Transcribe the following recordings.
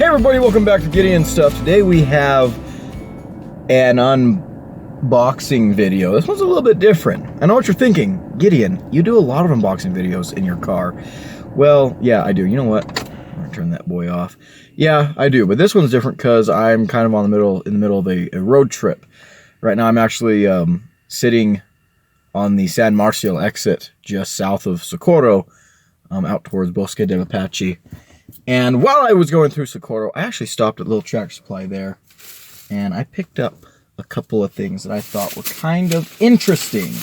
Hey everybody, welcome back to Gideon Stuff. Today we have an unboxing video. This one's a little bit different. I know what you're thinking. Gideon, you do a lot of unboxing videos in your car. Well, yeah, I do. You know what? I'm gonna turn that boy off. Yeah, I do, but this one's different because I'm kind of in the middle of a road trip. Right now I'm actually sitting on the San Marcial exit just south of Socorro, out towards Bosque del Apache. And while I was going through Socorro, I actually stopped at Little Tractor Supply there, and I picked up a couple of things that I thought were kind of interesting.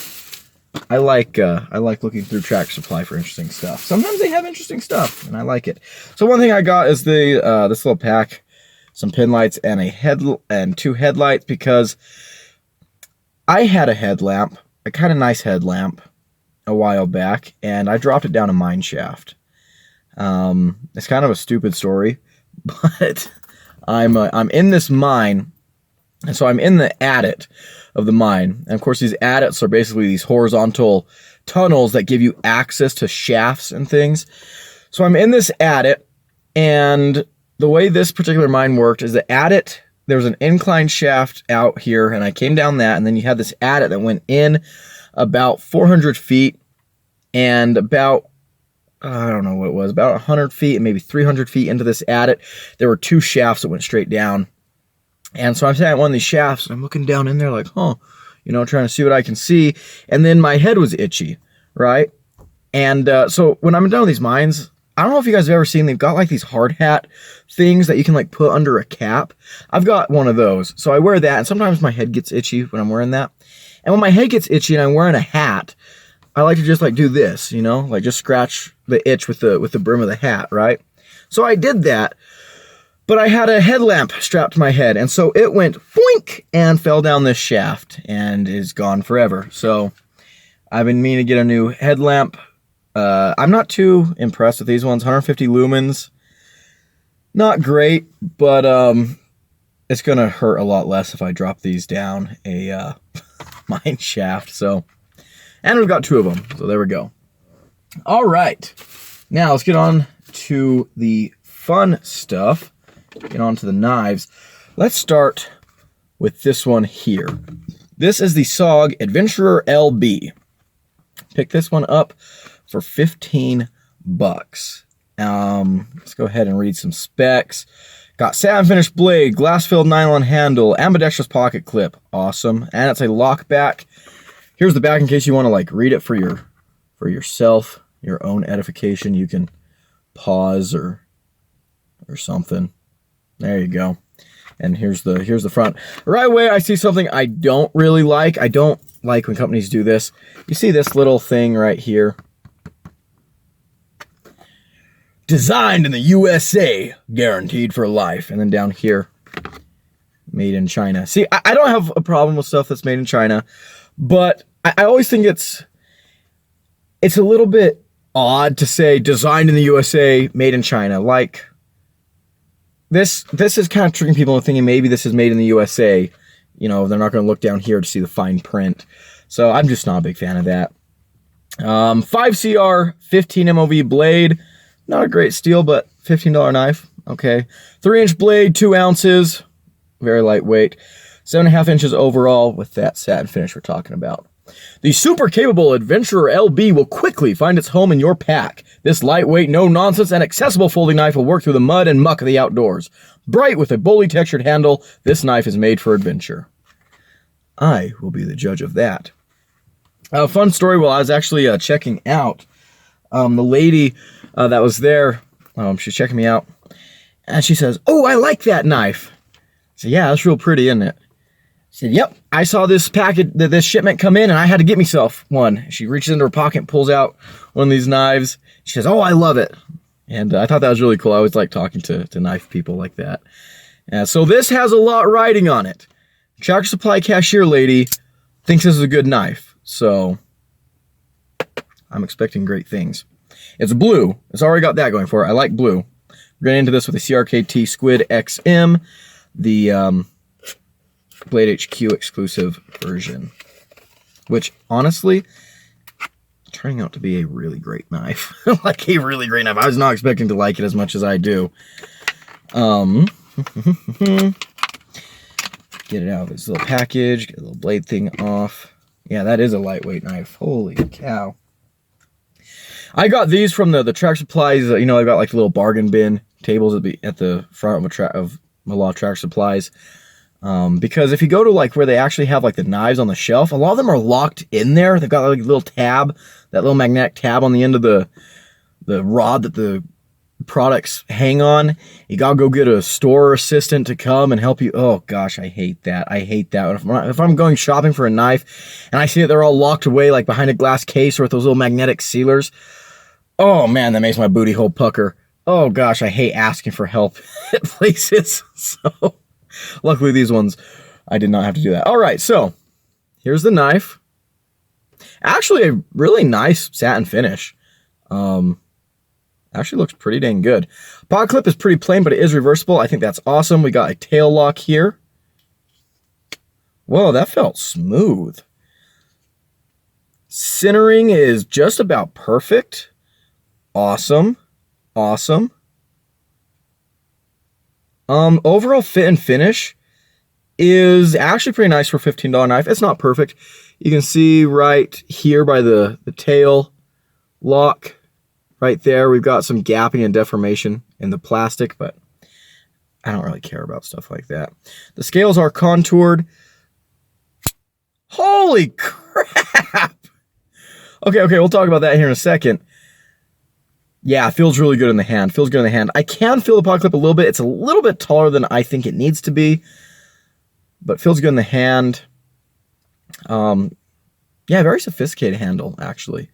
I like looking through Tractor Supply for interesting stuff. Sometimes they have interesting stuff, and I like it. So one thing I got is the this little pack, some pin lights and two headlights, because I had a headlamp, a kind of nice headlamp, a while back, and I dropped it down a mine shaft. It's kind of a stupid story, but I'm in this mine, and so I'm in the adit of the mine. And of course, these adits are basically these horizontal tunnels that give you access to shafts and things. So I'm in this adit, and the way this particular mine worked is the adit, there was an incline shaft out here, and I came down that, and then you had this adit that went in about 400 feet, and about, I don't know what it was, about 100 feet and maybe 300 feet into this adit, there were two shafts that went straight down. And so I'm sitting at one of these shafts, and I'm looking down in there like, huh, you know, trying to see what I can see. And then my head was itchy, right? And so when I'm done with these mines, I don't know if you guys have ever seen, they've got like these hard hat things that you can like put under a cap. I've got one of those. So I wear that, and sometimes my head gets itchy when I'm wearing that. And when my head gets itchy and I'm wearing a hat, I like to just like do this, you know, like just scratch the itch with the brim of the hat, right? So I did that, but I had a headlamp strapped to my head, and so it went boink and fell down this shaft and is gone forever. So I've been meaning to get a new headlamp. I'm not too impressed with these ones. 150 lumens, not great, but it's gonna hurt a lot less if I drop these down a mine shaft. So. And we've got two of them, so there we go. All right, now let's get on to the fun stuff. Get on to the knives. Let's start with this one here. This is the SOG Adventurer LB. Pick this one up for 15 bucks. Let's go ahead and read some specs. Got satin finish blade, glass-filled nylon handle, ambidextrous pocket clip. Awesome. And it's a lock back. Here's the back in case you want to like read it for yourself, your own edification. You can pause or something. There you go. And here's the front. Right away, I see something I don't really like. I don't like when companies do this. You see this little thing right here. Designed in the USA, guaranteed for life. And then down here, made in China. See, I don't have a problem with stuff that's made in China, but I always think it's a little bit odd to say designed in the USA, made in China. Like, this is kind of tricking people into thinking maybe this is made in the USA. You know, they're not going to look down here to see the fine print. So I'm just not a big fan of that. 5CR 15 MOV blade. Not a great steel, but $15 knife. Okay. 3-inch blade, 2 ounces. Very lightweight. 7.5 inches overall with that satin finish we're talking about. The super capable Adventurer LB will quickly find its home in your pack. This lightweight, no-nonsense, and accessible folding knife will work through the mud and muck of the outdoors. Bright with a bully textured handle, this knife is made for adventure. I will be the judge of that. A fun story while I was actually checking out, the lady that was there, she's checking me out, and she says, "Oh, I like that knife." I said, "Yeah, that's real pretty, isn't it?" She said, "Yep, I saw this package, this shipment come in, and I had to get myself one." She reaches into her pocket and pulls out one of these knives. She says, "Oh, I love it." And I thought that was really cool. I always like talking to knife people like that. So this has a lot riding on it. Tractor Supply cashier lady thinks this is a good knife. So I'm expecting great things. It's blue. It's already got that going for it. I like blue. We're getting into this with the CRKT Squid XM, the Blade HQ exclusive version, which honestly turning out to be a really great knife. Like a really great knife. I was not expecting to like it as much as I do. Get it out of this little package, get the little blade thing off. Yeah, that is a lightweight knife. Holy cow. I got these from the track supplies. You know, I've got like the little bargain bin tables at the front of a lot of track supplies. Because if you go to like where they actually have like the knives on the shelf, a lot of them are locked in there. They've got like a little tab, that little magnetic tab on the end of the rod that the products hang on. You gotta go get a store assistant to come and help you. Oh gosh, I hate that. I hate that. If I'm going shopping for a knife and I see that they're all locked away like behind a glass case or with those little magnetic sealers, oh man, that makes my booty hole pucker. Oh gosh, I hate asking for help at places. So luckily these ones, I did not have to do that. All right, so here's the knife. Actually a really nice satin finish. Actually looks pretty dang good. Pocket clip is pretty plain, but it is reversible. I think that's awesome. We got a tail lock here. Whoa, that felt smooth. Centering is just about perfect. Awesome. Awesome. Overall fit and finish is actually pretty nice for a $15 knife. It's not perfect. You can see right here by the tail lock. Right there, we've got some gapping and deformation in the plastic, but I don't really care about stuff like that. The scales are contoured. Holy crap! Okay, we'll talk about that here in a second. Yeah, it feels really good in the hand. Feels good in the hand. I can feel the pocket clip a little bit. It's a little bit taller than I think it needs to be, but feels good in the hand. Yeah, very sophisticated handle, actually.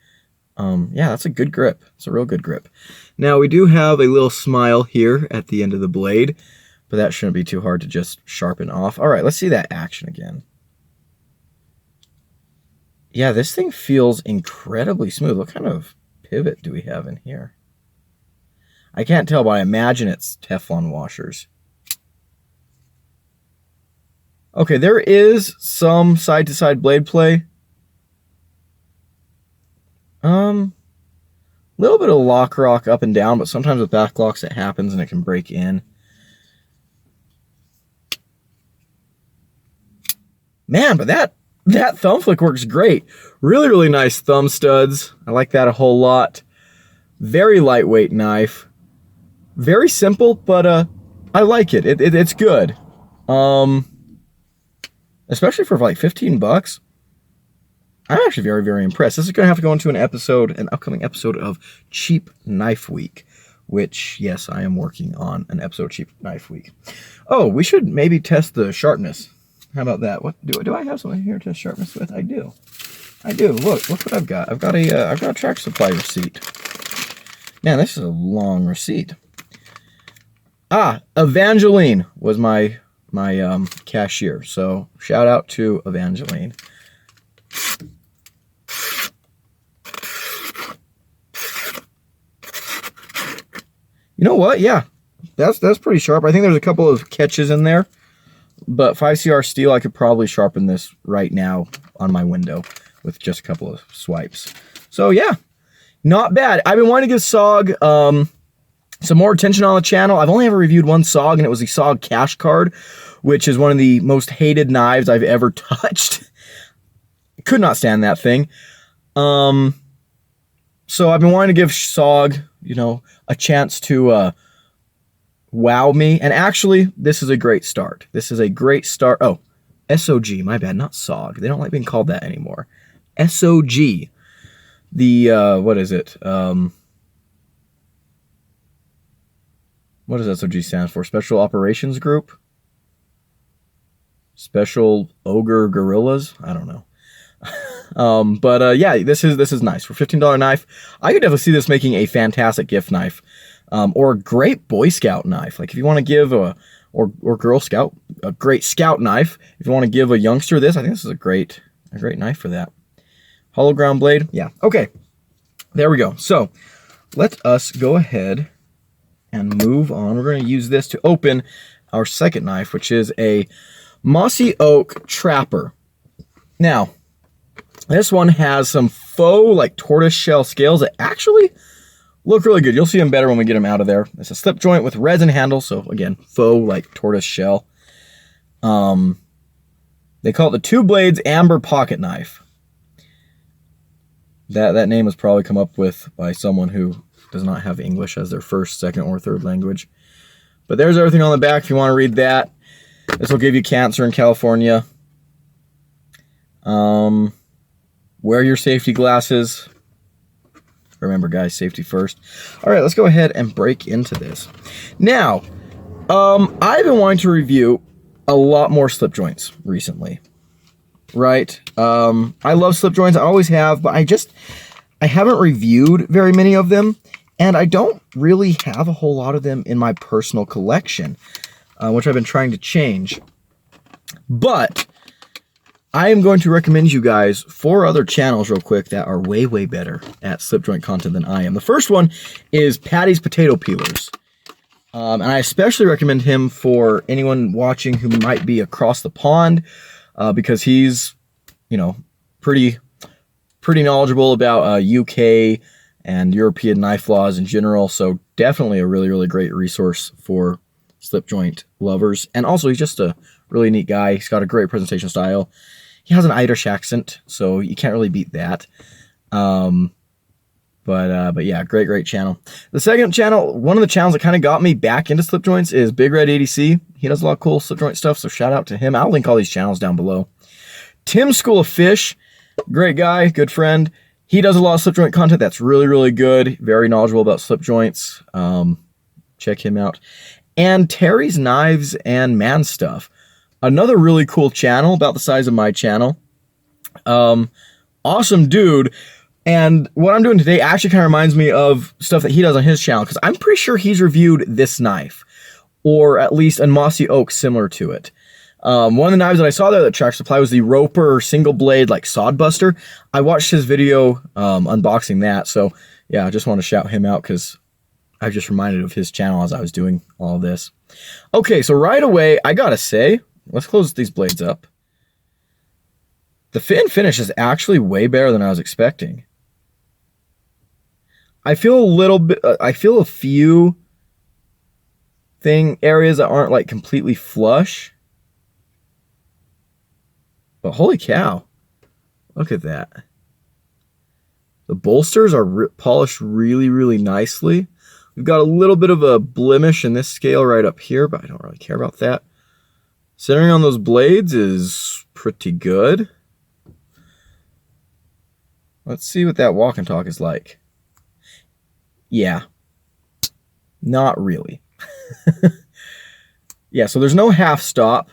Yeah, that's a good grip. It's a real good grip. Now, we do have a little smile here at the end of the blade, but that shouldn't be too hard to just sharpen off. All right, let's see that action again. Yeah, this thing feels incredibly smooth. What kind of pivot do we have in here? I can't tell, but I imagine it's Teflon washers. Okay, there is some side-to-side blade play. Little bit of lock rock up and down, but sometimes with back locks it happens and it can break in. Man, but that thumb flick works great. Really, really nice thumb studs. I like that a whole lot. Very lightweight knife. Very simple, but I like it. It's good. Especially for like 15 bucks. I'm actually very, very impressed. This is going to have to go into an upcoming episode of Cheap Knife Week, which, yes, I am working on an episode of Cheap Knife Week. Oh, we should maybe test the sharpness. How about that? What do I have something here to test sharpness with? I do. Look what I've got. I've got a track supply receipt. Man, this is a long receipt. Evangeline was my cashier. So shout out to Evangeline. You know what? Yeah, that's pretty sharp. I think there's a couple of catches in there, but 5CR steel, I could probably sharpen this right now on my window with just a couple of swipes. So yeah, not bad. I've been wanting to give SOG some more attention on the channel. I've only ever reviewed one SOG, and it was the SOG Cash Card, which is one of the most hated knives I've ever touched. Could not stand that thing. So I've been wanting to give SOG, a chance to wow me. And actually, this is a great start. This is a great start. Oh, SOG, my bad, not SOG. They don't like being called that anymore. SOG. The, what is it? What does SOG stand for? Special Operations Group? Special Ogre Gorillas? I don't know. Yeah, this is nice. For $15 knife, I could definitely see this making a fantastic gift knife. Or a great Boy Scout knife. Like if you want to give or Girl Scout, a great Scout knife. If you want to give a youngster this, I think this is a great knife for that. Hollow ground blade. Yeah. Okay. There we go. So let us go ahead and move on. We're going to use this to open our second knife, which is a Mossy Oak Trapper. Now, this one has some faux, like tortoise shell scales that actually look really good. You'll see them better when we get them out of there. It's a slip joint with resin handle, so again, faux like tortoise shell. They call it the Two Blades Amber Pocket Knife. That name was probably come up with by someone who does not have English as their first, second, or third language. But there's everything on the back if you want to read that. This will give you cancer in California. Wear your safety glasses. Remember, guys, safety first. All right, let's go ahead and break into this. Now, I've been wanting to review a lot more slip joints recently, right? I love slip joints. I always have, but I haven't reviewed very many of them, and I don't really have a whole lot of them in my personal collection, which I've been trying to change. But I am going to recommend you guys 4 other channels real quick that are way, way better at slip joint content than I am. The first one is Patty's Potato Peelers. And I especially recommend him for anyone watching who might be across the pond, because he's, you know, pretty knowledgeable about UK and European knife laws in general. So definitely a really, really great resource for slip joint lovers. And also, he's just a really neat guy. He's got a great presentation style. He has an Irish accent, so you can't really beat that. But yeah, great channel. The second channel, one of the channels that kind of got me back into slip joints is Big Red ADC. He does a lot of cool slip joint stuff, so shout out to him. I'll link all these channels down below. Tim's School of Fish, great guy, good friend. He does a lot of slip joint content that's really, really good. Very knowledgeable about slip joints. Check him out. And Terry's Knives and Man Stuff. Another really cool channel, about the size of my channel. Awesome dude. And what I'm doing today actually kind of reminds me of stuff that he does on his channel, because I'm pretty sure he's reviewed this knife, or at least a Mossy Oak similar to it. One of the knives that I saw there that Tractor Supply was the Roper single blade like sod buster. I watched his video unboxing that, so yeah, I just want to shout him out because I was just reminded of his channel as I was doing all this. Okay, so right away, I gotta say, let's close these blades up. The fit and finish is actually way better than I was expecting. I feel a little bit, I feel a few areas that aren't like completely flush. But holy cow, look at that. The bolsters are polished really, really nicely. We've got a little bit of a blemish in this scale right up here, but I don't really care about that. Centering on those blades is pretty good. Let's see what that walk and talk is like. Yeah, not really. Yeah, so there's no half stop.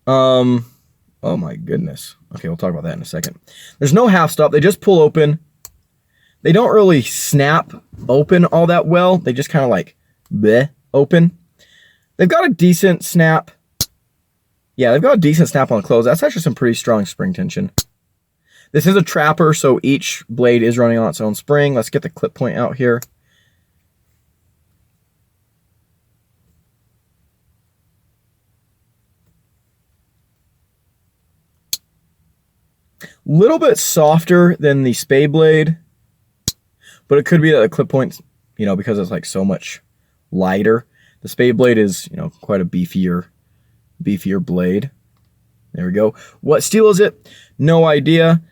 Oh my goodness. Okay, we'll talk about that in a second. There's no half stop. They just pull open. They don't really snap open all that well. They just kind of like bleh, open. They've got a decent snap. Yeah, they've got a decent snap on the close. That's actually some pretty strong spring tension. This is a trapper, so each blade is running on its own spring. Let's get the clip point out here. Little bit softer than the spade blade, but it could be that the clip point, you know, because it's like so much lighter. The spade blade is, you know, quite a beefier blade. There we go. What steel is it? No idea.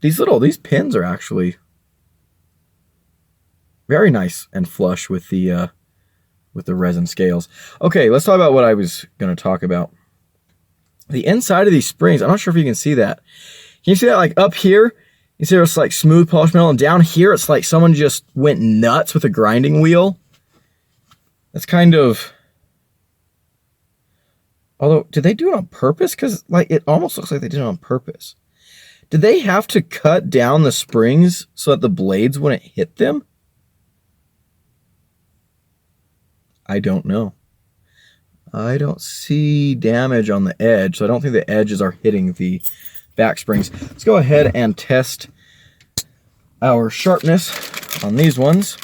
These pins are actually very nice and flush with the resin scales. Okay, let's talk about what I was going to talk about. The inside of these springs, I'm not sure if you can see that. Can you see that, like up here? You see it's like smooth polished metal, and down here it's like someone just went nuts with a grinding wheel. That's kind of... Although, did they do it on purpose? Because like it almost looks like they did it on purpose. Did they have to cut down the springs so that the blades wouldn't hit them? I don't know. I don't see damage on the edge, so I don't think the edges are hitting the back springs. Let's go ahead and test our sharpness on these ones.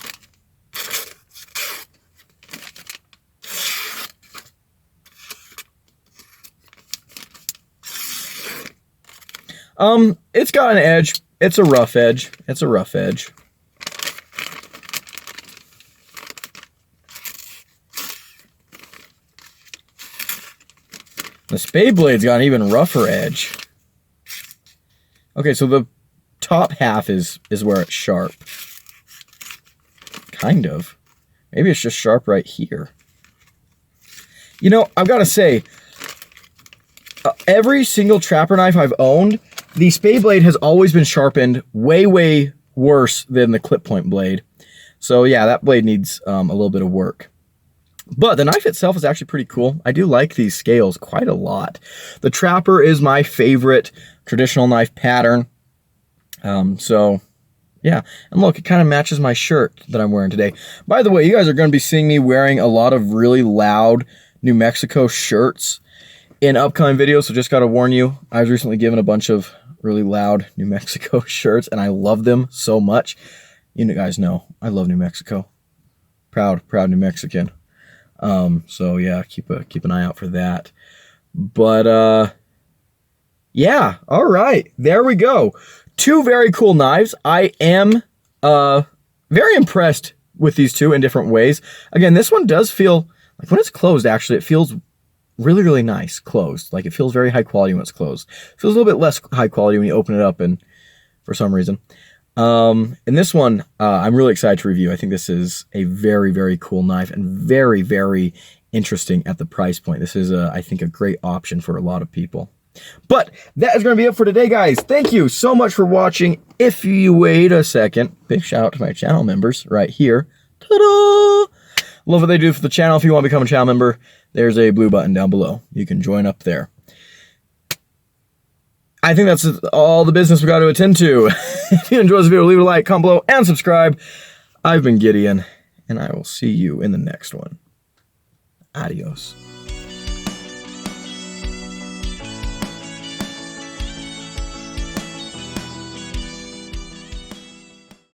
It's got an edge, it's a rough edge. It's a rough edge. The spade blade's got an even rougher edge. Okay, so the top half is where it's sharp. Kind of. Maybe it's just sharp right here. You know, I've got to say, every single trapper knife I've owned, the spade blade has always been sharpened way, way worse than the clip point blade. So yeah, that blade needs a little bit of work. But the knife itself is actually pretty cool. I do like these scales quite a lot. The trapper is my favorite traditional knife pattern. So yeah, and look, it kind of matches my shirt that I'm wearing today. By the way, you guys are going to be seeing me wearing a lot of really loud New Mexico shirts in upcoming videos, so just got to warn you, I was recently given a bunch of really loud New Mexico shirts, and I love them so much. You guys know, I love New Mexico. Proud New Mexican. So yeah, keep an eye out for that. But yeah, all right, there we go. Two very cool knives. I am very impressed with these two in different ways. Again, this one does feel like when it's closed, actually, it feels really, really nice closed. Like it feels very high quality when it's closed. It feels a little bit less high quality when you open it up, and for some reason. And this one, I'm really excited to review. I think this is a very, very cool knife and very, very interesting at the price point. This is, I think, a great option for a lot of people. But that is going to be it for today, guys. Thank you so much for watching. If you wait a second, big shout out to my channel members right here. Ta-da! Love what they do for the channel. If you want to become a channel member, there's a blue button down below. You can join up there. I think that's all the business we got to attend to. If you enjoyed this video, leave a like, comment below, and subscribe. I've been Gideon, and I will see you in the next one. Adios.